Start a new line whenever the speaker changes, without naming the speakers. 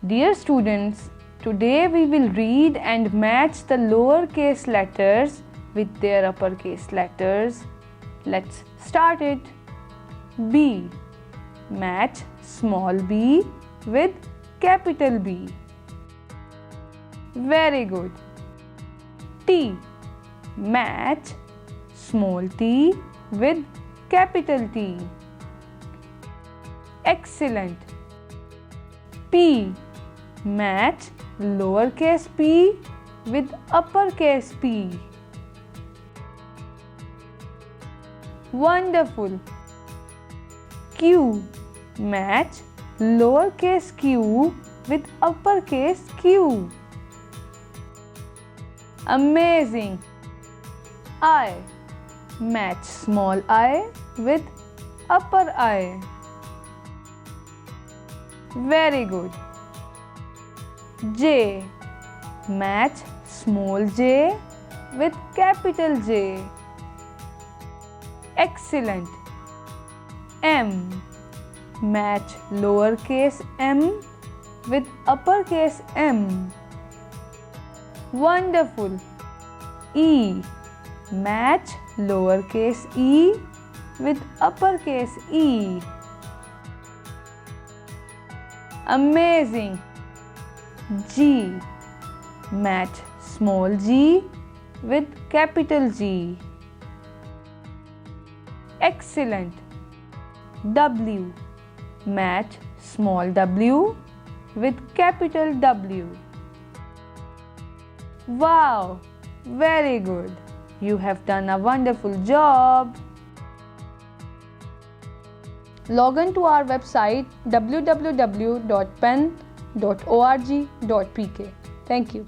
Dear students, today we will read and match the lowercase letters with their uppercase letters. Let's start it. B. Match small b with capital B. Very good. T. Match small t with capital T. Excellent. P. Match lowercase p with uppercase P. Wonderful. Q. Match lowercase q with uppercase Q. Amazing. I. Match small I with upper I. Very good. J. Match small j with capital J. Excellent. M. Match lowercase m with uppercase M. Wonderful. E. Match lowercase e with uppercase E. Amazing. G. Match small g with capital G. Excellent. W. Match small w with capital W. Wow! Very good. You have done a wonderful job. Log on to our website www.pen.org.pk. Thank you.